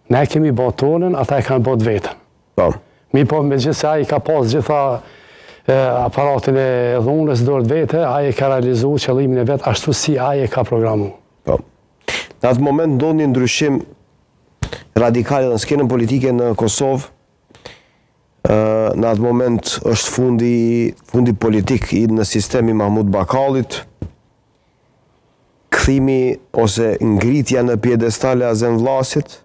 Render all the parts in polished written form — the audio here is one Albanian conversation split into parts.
Ne kemi bërë tonën, ata e kanë bërë vetën. Mi po me gjithë se a i ka pas gjitha aparatin e dhunës dorët vete, a i ka realizu qëllimin e vetë, ashtu si a i ka programu. Në atë moment ndodhë një ndryshim radikale në skenën politike në Kosovë, në atë moment është fundi politik në sistemi Mahmud Bakallit, kthimi ose ngritja në pjedestale Azem Vlasit,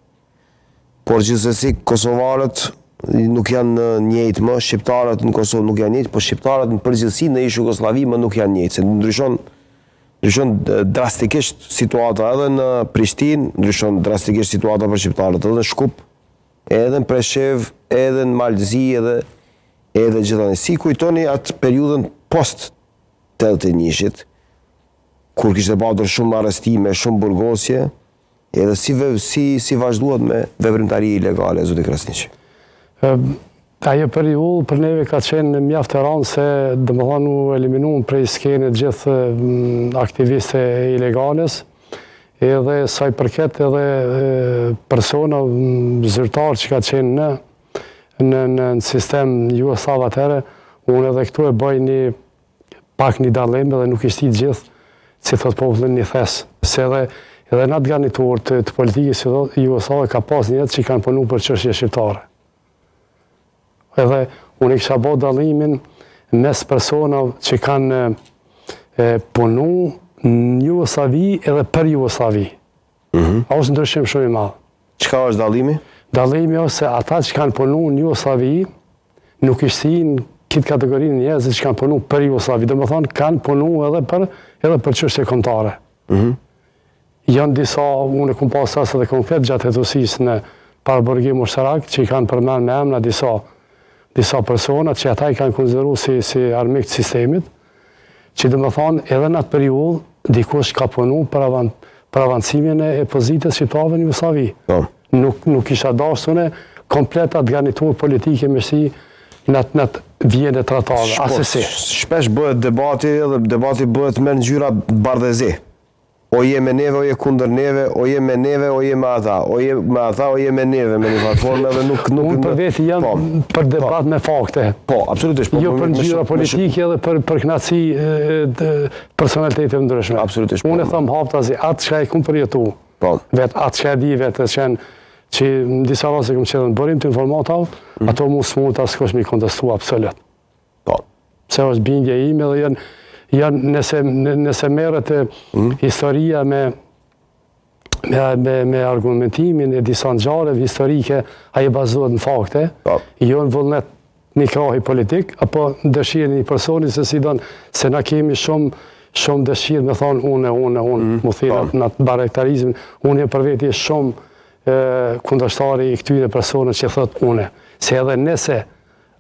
por gjithsesi kosovarët nuk janë njëjtë më, shqiptarët në Kosovë nuk janë njëjtë, por shqiptarët në përgjithësi në ish Jugosllavi më nuk janë njëjtë, se ndryshon drastikisht situata edhe në Prishtinë, ndryshon drastikisht situata për shqiptarët edhe në Shkup, edhe në Preshev, edhe në Malzi, edhe gjithani. Si kujtoni atë periudhën post 81-shit, kur kishte patur shumë arrestime, shumë burgosje, edhe si vazhduat me veprimtari ilegale, zoti Krasniqi? Ajo periudhë për neve ka qenë mjaft e rëndë se domethënë u eliminuan prej skenit gjithë aktiviste ilegales, edhe sa i përket edhe persona zyrtar që ka qenë në sistem Jugoslav atëherë, unë edhe këtu e bëj një dallim dhe nuk ishte gjithë, si thot popullin një thes, se edhe në atë garnitur të politikës Jugoslave ka pas njëtë që kanë punu për çështje shqiptare. Edhe unë i kisha bërë dallimin mes personave që kanë punu në Jugoslavi edhe për Jugoslavi. A është ndryshim shumë i madh. Çka është dallimi? Dallimi është se ata që kanë punu në Jugoslavi nuk ishtin këtë kategorinë njerëzit që kanë punu për Jugoslavi. Domethënë kanë punu edhe për çështje kombëtare. Janë disa, unë kam pas rast edhe konkret gjatë hetësisë në paraburgim ushtarak që i kanë përmend me emra disa persona që ata i kanë konsideruar si armik të sistemit, që domethënë edhe në atë periudhë dikush ka punu për avancimin e pozitës shqiptarëve në Jugosllavi. Nuk kisha dashur komplet atë garnitur politike me si në atë vjen e tratave. Shpesh bëhet debati edhe debati bëhet me ngjyra bardhëzi. O je me neve, o je kundër neve, o je me neve, o je me ata, o je me ata, o je me neve, me një platformë edhe nuk... Unë për veti jam për debat me fakte. Po, absolutisht. Jo për ngjyra politike edhe për kënaqësi personalitete ndryshme. Absolutisht. Unë e them haptazi, atë që e kam përjetu, vetë atë që e di vetë, që në disa raste kam qenë në bërim të informatave, ato mu s'mund të askush mi kontestu absolut. Se është bindje ime dhe nëse merret historia me argumentimin e disa ngjarjeve historike, ai bazohet në fakte, jo në vullnet një krahi politik, apo dëshirën një personi se na kemi shumë dëshirë me thonë unë, më thirë në atë barektarizmin, unë për veti shumë kundërshtari i këtyre personave që thotë unë. Se edhe nëse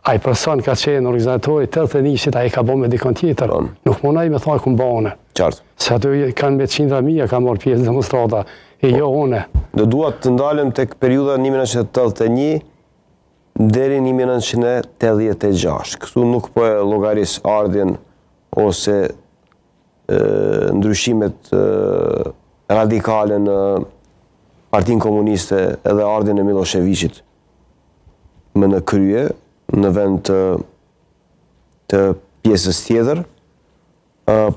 ai person ka qenë organizatori të 81-shit, ai ka bërë me dikon tjetër. Nuk mundaj me thonë ku bëne. Qartë. Se ato kanë me qindra mija ka marrë pjesë në demonstrata, e jo une. Do duat të ndalem tek periudha 1981 deri 1986. Këtu nuk po e llogaris ardhjen ose ndryshimet radikale në Partinë Komuniste edhe ardhjen e Miloševićit më në krye, në vend të pjesës tjetër,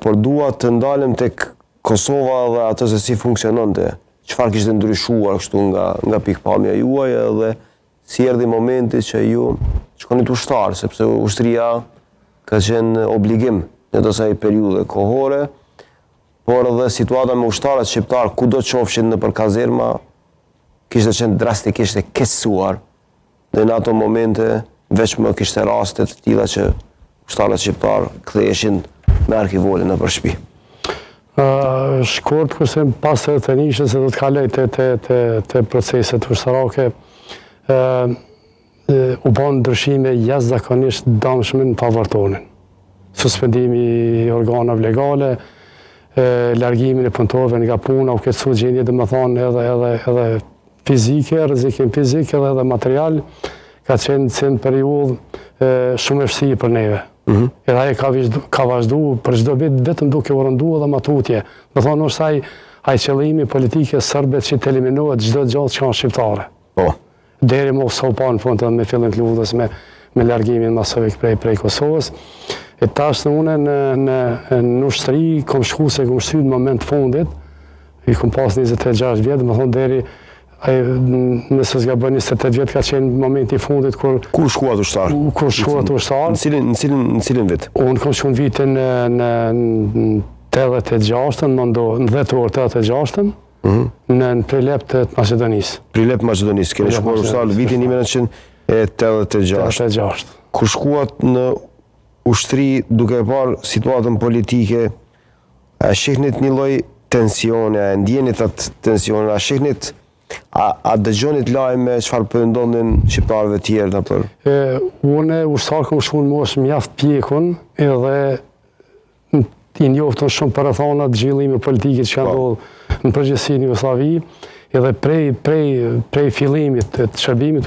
por dua të ndalem tek Kosova dhe atë se si funksiononte, çfarë kishte ndryshuar kështu nga pikpamja juaj edhe si erdhi momenti që ju shkonit ushtar, sepse ushtria ka qenë obligim në të asaj periudhe kohore, por edhe situata me ushtarët shqiptar kudo qofshin nëpër kazerma kishte qenë drastikisht e keqësuar dhe në ato momente veç më kishte raste të tilla që ushtarët shqiptar ktheheshin me arkivolën nëpër shtëpi. Shkurt, kurse pas të tenishës se do të kaloj të proceset ushtarake, u bën ndryshime jashtëzakonisht dëmshme në favor tonë. Suspendimi i organeve legale, largimin e punëtorëve nga puna, u keqësu gjendje domethënë edhe fizike, rrezikim fizik edhe material, ka qenë periudhë shumë e vështirë për neve. Edhe ai ka vazhdu për çdo vit vetëm duke u rënduar edhe matutje. Do thonë është ai qëllimi politike sërbe që të eliminohet çdo gjallë që kanë shqiptare. Po. Deri mos u pa në fund me fillim të luftës me largimin masovik prej Kosovës. E tash unë në ushtri kom shku se kom shty në moment fundit, i kom pas 26 vjetë, më thonë deri, nëse s'ga bën 28 vjetë ka qenë në momenti fundit kur... Kur shkuat ushtar? Kur shkuat ushtar? Në cilin vit? Unë kom shku në vitin në 86, në 10 orë 86, në Prilep të Macedonisë. Prilep Macedonisë, kene shkuar ushtar vitin 1986. Kur shkuat në ushtri duke parë situatën politike, a shiknit një lloj tensione, a ndjenit atë tensione, a shiknit, a dëgjonit lajme çfarë po ndonin shqiptarëve tjerë në për? Unë ushtar kom shku në moshë mjaft pjekun edhe i njoftën shumë për rrethana të zhvillime politike që kanë ndodhur në përgjithësi në Jugosllavi, edhe prej fillimit të shërbimit